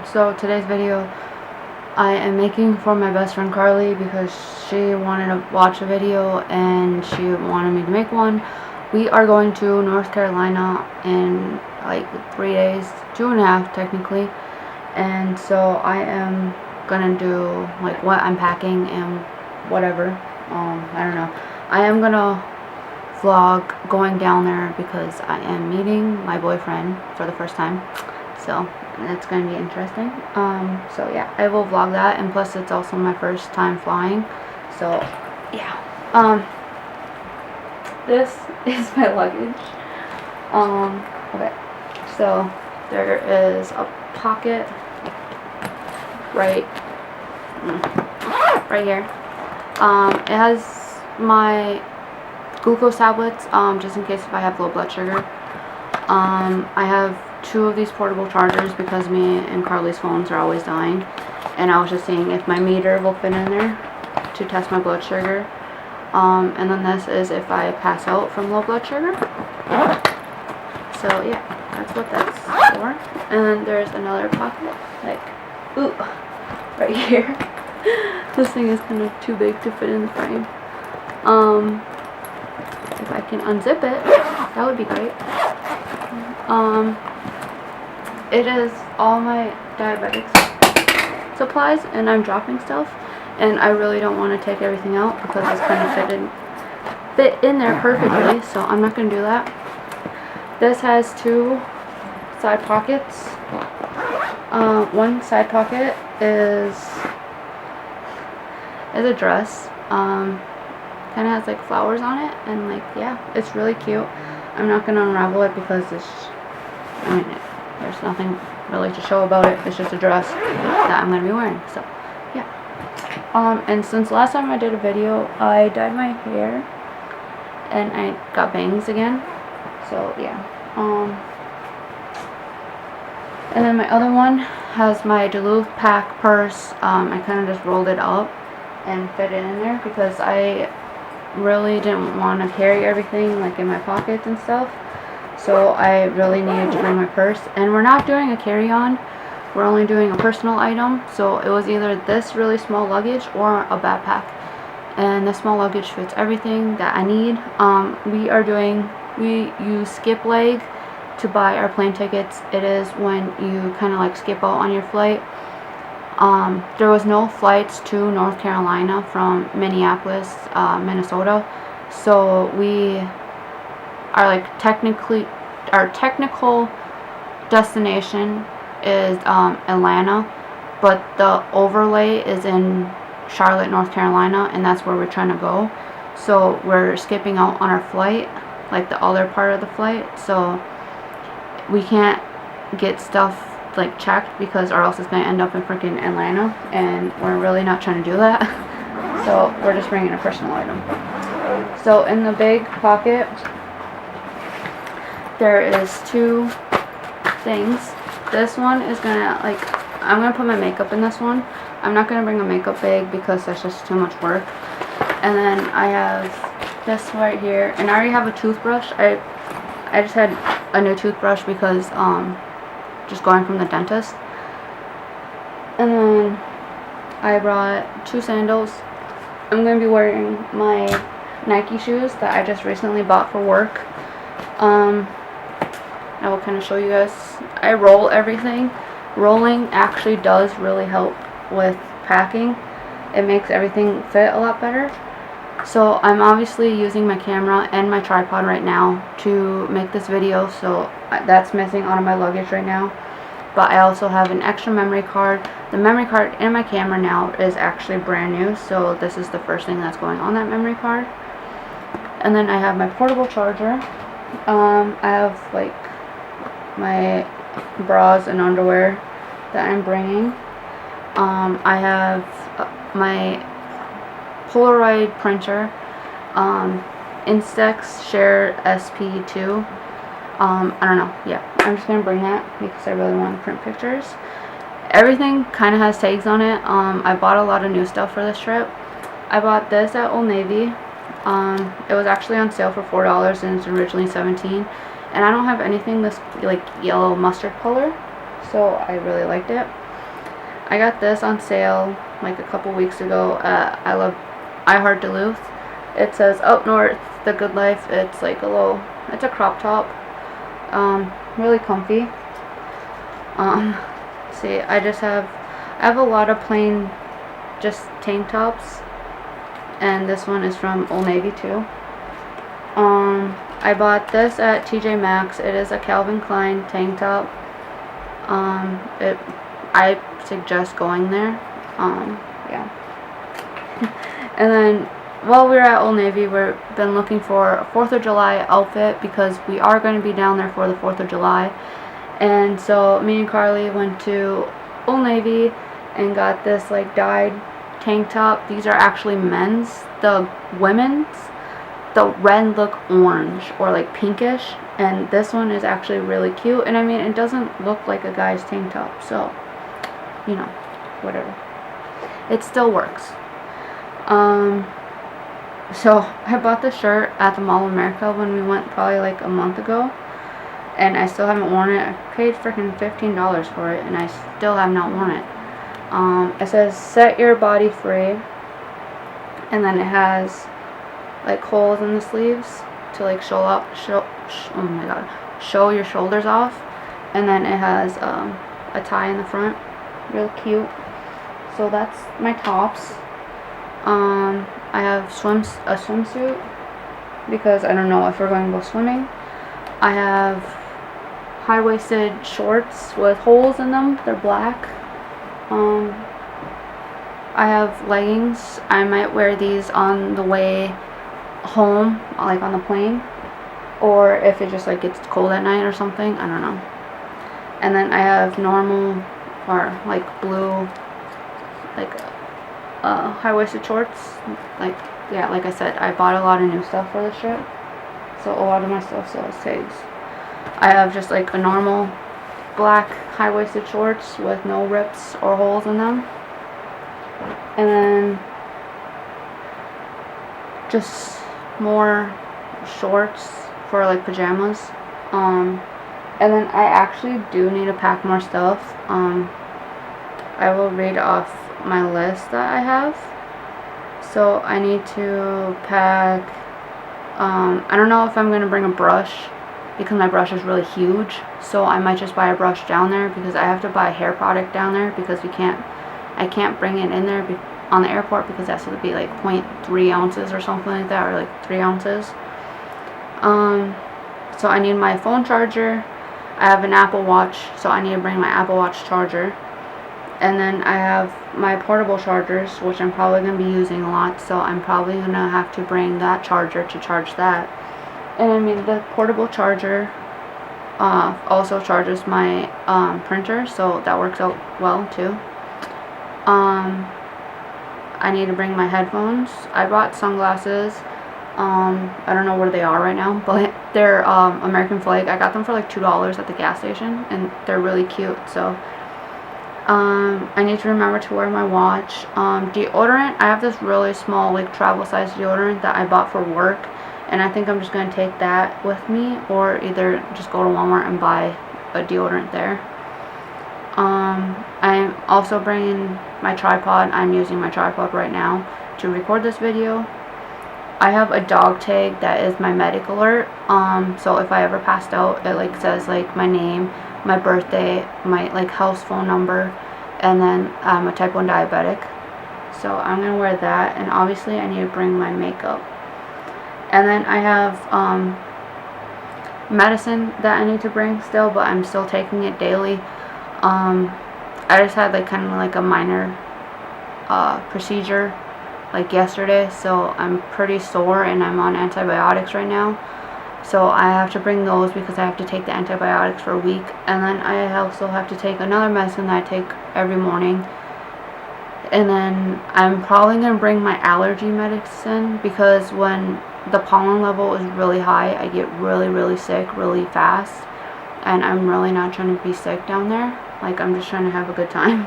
So today's video I am making for my best friend Carly because she wanted to watch a video and she wanted me to make one. We are going to North Carolina in like 3 days, 2.5 technically, and so I am gonna do like what I'm packing and whatever. I don't know. I am gonna vlog going down there because I am meeting my boyfriend for the first time, so it's going to be interesting. So yeah, I will vlog that, and plus it's also my first time flying, so yeah. This is my luggage. Okay, so there is a pocket right here. It has my glucose tablets, just in case if I have low blood sugar. I have 2 of these portable chargers because me and Carly's phones are always dying, and I was just seeing if my meter will fit in there to test my blood sugar. And then this is if I pass out from low blood sugar. So yeah, that's what that's for. And then there's another pocket, like, ooh, right here. This thing is kind of too big to fit in the frame. If I can unzip it, that would be great. It is all my diabetics supplies, and I'm dropping stuff, and I really don't want to take everything out because it's kind of fit in there perfectly, so I'm not going to do that. This has 2 side pockets. One side pocket is a dress. Kind of has like flowers on it, and like, yeah, it's really cute. I'm not gonna unravel it because there's nothing really to show about it. It's just a dress that I'm gonna be wearing, so yeah. And since last time I did a video, I dyed my hair and I got bangs again, so yeah. And then my other one has my Duluth pack purse. I kind of just rolled it up and fit it in there because I really didn't want to carry everything like in my pockets and stuff, so I really needed to bring my purse. And we're not doing a carry-on, we're only doing a personal item, so it was either this really small luggage or a backpack, and the small luggage fits everything that I need. We use Skip Leg to buy our plane tickets. It is when you kind of like skip out on your flight. There was no flights to North Carolina from Minneapolis, Minnesota, so we are like our technical destination is Atlanta, but the overlay is in Charlotte, North Carolina, and that's where we're trying to go. So we're skipping out on our flight, like the other part of the flight, so we can't get stuff like checked because or else it's going to end up in freaking Atlanta, and we're really not trying to do that. So we're just bringing a personal item. So in the big pocket there is 2 things. This one is gonna, like, I'm gonna put my makeup in this one. I'm not gonna bring a makeup bag because that's just too much work. And then I have this right here, and I already have a toothbrush. I just had a new toothbrush because just going from the dentist. And then I brought 2 sandals. I'm going to be wearing my Nike shoes that I just recently bought for work. I will kind of show you guys. I roll everything. Rolling actually does really help with packing. It makes everything fit a lot better. So I'm obviously using my camera and my tripod right now to make this video, so that's missing out of my luggage right now. But I also have an extra memory card. The memory card in my camera now is actually brand new, so this is the first thing that's going on that memory card. And then I have my portable charger. I have like my bras and underwear that I'm bringing. I have my Polaroid printer, Instax Share SP2. I don't know, yeah, I'm just gonna bring that because I really want to print pictures. Everything kind of has tags on it. I bought a lot of new stuff for this trip. I bought this at Old Navy. It was actually on sale for $4 and it's originally $17, and I don't have anything this like yellow mustard color, so I really liked it. I got this on sale like a couple weeks ago at I Heart Duluth. It says Up North, The Good Life. It's like it's a crop top. Really comfy. See, I have a lot of plain just tank tops, and this one is from Old Navy too. I bought this at TJ Maxx. It is a Calvin Klein tank top. I suggest going there. Yeah. And then while we were at Old Navy, we've been looking for a 4th of July outfit because we are going to be down there for the 4th of July. And so me and Carly went to Old Navy and got this like dyed tank top. These are actually men's. The women's, the red look orange or like pinkish, and this one is actually really cute. And I mean, it doesn't look like a guy's tank top, so you know, whatever, it still works. So I bought the shirt at the Mall of America when we went probably like a month ago, and I still haven't worn it. I paid freaking $15 for it and I still have not worn it. It says set your body free, and then it has like holes in the sleeves to like show your shoulders off, and then it has a tie in the front, real cute. So that's my tops. I have a swimsuit because I don't know if we're going to go swimming. I have high-waisted shorts with holes in them. They're black. I have leggings. I might wear these on the way home, like on the plane, or if it just like gets cold at night or something, I don't know. And then I have normal or like blue like high-waisted shorts. Like, yeah, like I said, I bought a lot of new stuff for this trip, so a lot of my stuff still has tags. I have just like a normal black high-waisted shorts with no rips or holes in them, and then just more shorts for like pajamas. And then I actually do need to pack more stuff. I will read off my list that I have. So I need to pack, I don't know if I'm going to bring a brush because my brush is really huge, so I might just buy a brush down there because I have to buy a hair product down there because I can't bring it in there on the airport because that's going to be like 0.3 ounces or something like that, or like 3 ounces. So I need my phone charger. I have an Apple Watch, so I need to bring my Apple Watch charger. And then I have my portable chargers, which I'm probably going to be using a lot, so I'm probably going to have to bring that charger to charge that. And I mean, the portable charger also charges my printer, so that works out well too. I need to bring my headphones. I bought sunglasses. I don't know where they are right now, but they're American Flag. I got them for like $2 at the gas station, and they're really cute. So I need to remember to wear my watch. Deodorant, I have this really small like travel size deodorant that I bought for work, and I think I'm just going to take that with me, or either just go to Walmart and buy a deodorant there. I'm also bringing my tripod. I'm using my tripod right now to record this video. I have a dog tag that is my medic alert, so if I ever passed out, it like says like my name, my birthday, my like house phone number, and then I'm a type 1 diabetic, so I'm gonna wear that. And obviously I need to bring my makeup, and then I have medicine that I need to bring still, but I'm still taking it daily. I just had like kind of like a minor procedure like yesterday, so I'm pretty sore and I'm on antibiotics right now, so I have to bring those because I have to take the antibiotics for a week. And then I also have to take another medicine that I take every morning, and then I'm probably going to bring my allergy medicine because when the pollen level is really high, I get really sick really fast, and I'm really not trying to be sick down there. Like, I'm just trying to have a good time.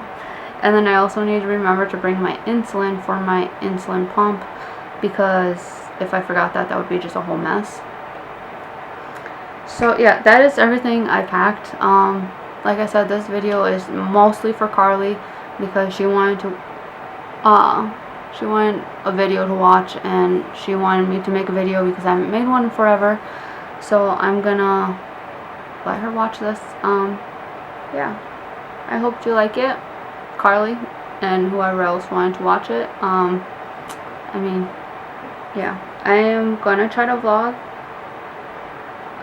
And then I also need to remember to bring my insulin for my insulin pump, because if I forgot that, that would be just a whole mess. So yeah, that is everything I packed. Like I said, this video is mostly for Carly. because she wanted a video to watch, and she wanted me to make a video because I haven't made one in forever. So I'm gonna let her watch this. Yeah, I hope you like it, Carly, and whoever else wanted to watch it. I mean, yeah, I am gonna try to vlog.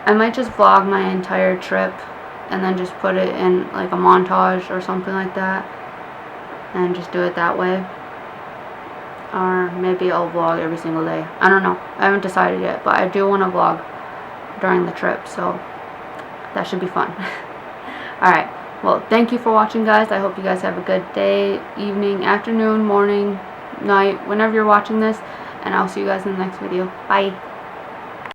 I might just vlog my entire trip and then just put it in like a montage or something like that, and just do it that way. Or maybe I'll vlog every single day. I don't know. I haven't decided yet, but I do want to vlog during the trip, so that should be fun. Alright, well, thank you for watching, guys. I hope you guys have a good day, evening, afternoon, morning, night, whenever you're watching this, and I'll see you guys in the next video. Bye.